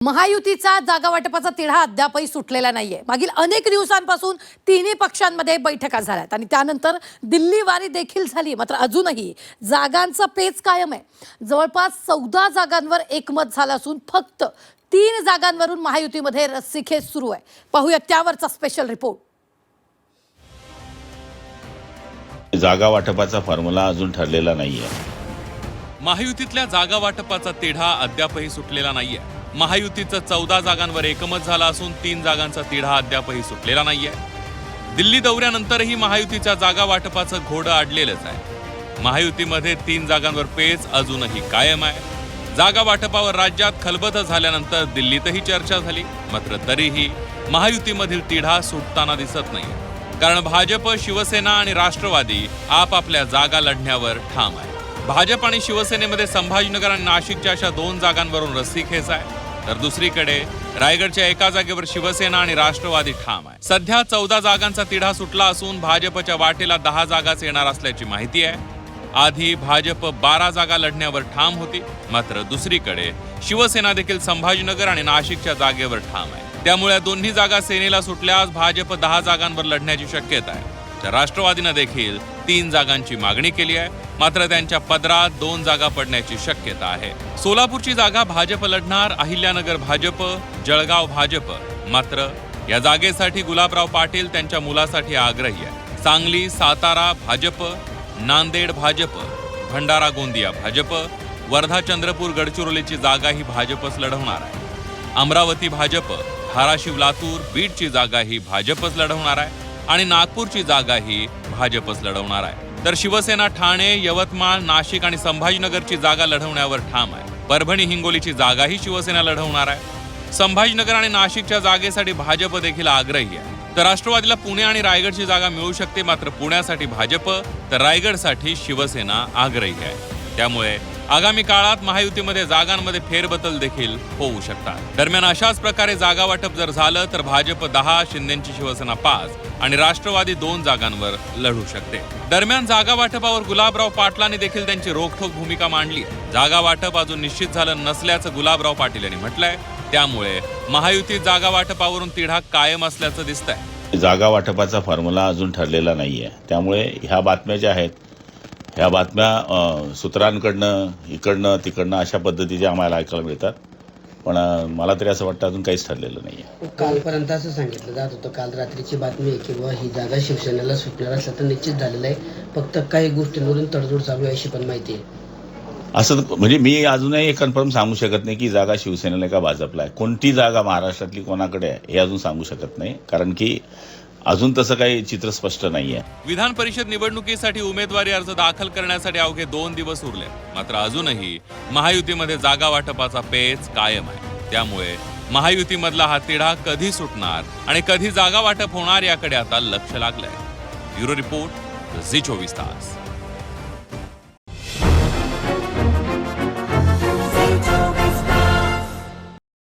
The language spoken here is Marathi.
महायुतीचा जागा वाटपाचा तिढा अद्यापही सुटलेला नाहीये। मागील अनेक दिवसांपासून तिन्ही पक्षांमध्ये बैठका झाल्यात आणि त्यानंतर दिल्ली वारी देखील झाली, मात्र अजूनही जागांचा पेच कायम आहे। जवळपास 14 जागांवर एकमत झालं असून फक्त 3 जागांवरून महायुतीमध्ये रस्सीखेच सुरू आहे। पाहूया त्यावरचा स्पेशल रिपोर्ट। जागा वाटपाचा फॉर्म्युला अजून ठरलेला नाहीये। महायुतीतल्या जागा वाटपाचा तिढा अद्यापही सुटलेला नाहीये। महायुतीचं 14 जागांवर एकमत झालं असून 3 जागांचा तिढा अद्यापही सुटलेला नाहीये। दिल्ली दौऱ्यानंतरही महायुतीच्या जागा वाटपाचं घोडं अडलेलंच आहे। महायुतीमध्ये 3 जागांवर पेच अजूनही कायम आहे। जागा वाटपावर राज्यात खलबतं झाल्यानंतर दिल्लीतही चर्चा झाली, मात्र तरीही महायुतीमधील तिढा सुटताना दिसत नाहीये। कारण भाजप, शिवसेना आणि राष्ट्रवादी आपापल्या जागा लढण्यावर ठाम आहे। भाजप आणि शिवसेनेमध्ये संभाजीनगर आणि नाशिकच्या अशा 2 जागांवरून रस्सीखेच आहे, तर दुसरीकडे रायगडच्या एका जागेवर शिवसेना आणि राष्ट्रवादी ठाम आहे। सध्या 14 जागांचा तिढा सुटला असून भाजपच्या वाटेला 10 जागाच येणार असल्याची माहिती आहे। आधी भाजप 12 जागा लढण्यावर ठाम होती, मात्र दुसरीकडे शिवसेना देखील संभाजीनगर आणि नाशिकच्या जागेवर ठाम आहे। त्यामुळे दोन्ही जागा सेनेला सुटल्यास भाजप 10 जागांवर लढण्याची शक्यता आहे। तर राष्ट्रवादीने देखील 3 जागांची मागणी केली आहे, मात्र त्यांच्या पदरात 2 जागा पडण्याची शक्यता आहे। सोलापूरची जागा भाजप लढणार, अहिल्यानगर भाजप, जळगाव भाजप। मात्र या जागेसाठी गुलाबराव पाटील त्यांच्या मुलासाठी आग्रही आहे। सांगली, सातारा भाजप, नांदेड भाजप, भंडारा गोंदिया भाजप, वर्धा चंद्रपूर गडचिरोलीची जागाही भाजपच लढवणार आहे। अमरावती भाजप, धाराशिव लातूर बीडची जागाही भाजपच लढवणार आहे आणि नागपूरची जागाही भाजपच लढवणार आहे। तर शिवसेना ठाणे, यवतमाळ, नाशिक आणि संभाजीनगरची जागा लढवण्यावर ठाम आहे। परभणी, हिंगोलीची जागाही शिवसेना लढवणार आहे। संभाजीनगर आणि नाशिकच्या जागेसाठी भाजप देखील आग्रही आहे। तर राष्ट्रवादीला पुणे आणि रायगडची जागा मिळू शकते, मात्र पुण्यासाठी भाजप तर रायगडसाठी शिवसेना आग्रही आहे। त्यामुळे आगामी काळात महायुतीमध्ये जागांमध्ये फेरबदल देखील होऊ शकतात। दरम्यान अशाच प्रकारे जागा वाटप जर झालं तर भाजप 10, शिंदेची शिवसेना 5 आणि राष्ट्रवादी 2 जागांवर लढू शकते। दरम्यान जागा वाटपावर गुलाबराव पाटलांनी देखील त्यांची रोखठोक भूमिका मांडली आहे। जागा वाटप अजून निश्चित झालं नसल्याचं गुलाबराव पाटील यांनी म्हटलंय। त्यामुळे महायुतीत जागा वाटपावरून तिढा कायम असल्याचं दिसतंय। जागा वाटपाचा फॉर्म्युला अजून ठरलेला नाहीये। त्यामुळे ह्या बातम्या ज्या आहेत, ह्या बातम्या सूत्रांकडनं इकडनं तिकडनं अशा पद्धतीच्या आम्हाला ऐकायला मिळतात, पण मला तरी असं वाटतं अजून काहीच ठरलेलं नाहीये। कालपर्यंत असं सांगितलं जात होतं, काल रात्रीची बातमी आहे की ही जागा शिवसेनेला सुटणार असं तर निश्चित झालेलं आहे, फक्त काही गोष्टींवरून तडजोड चालू आहे अशी पण माहिती आहे। असं म्हणजे मी अजूनही कन्फर्म सांगू शकत नाही की जागा शिवसेनेला का भाजपला आहे। कोणती जागा महाराष्ट्रातली कोणाकडे आहे हे अजून सांगू शकत नाही, कारण की अजून तसं काही चित्र स्पष्ट नाहीये। विधान परिषद निवडणुकीसाठी उमेदवारी अर्ज दाखल करण्यासाठी अवघे 2 दिवस उरले, मात्र अजूनही महायुतीमध्ये जागा वाटपाचा पेच कायम आहे। त्यामुळे महायुतीमधला हा तिढा कधी सुटणार आणि कधी जागा वाटप होणार याकडे आता लक्ष लागलंय। ब्युरो रिपोर्ट, झी 24 तास।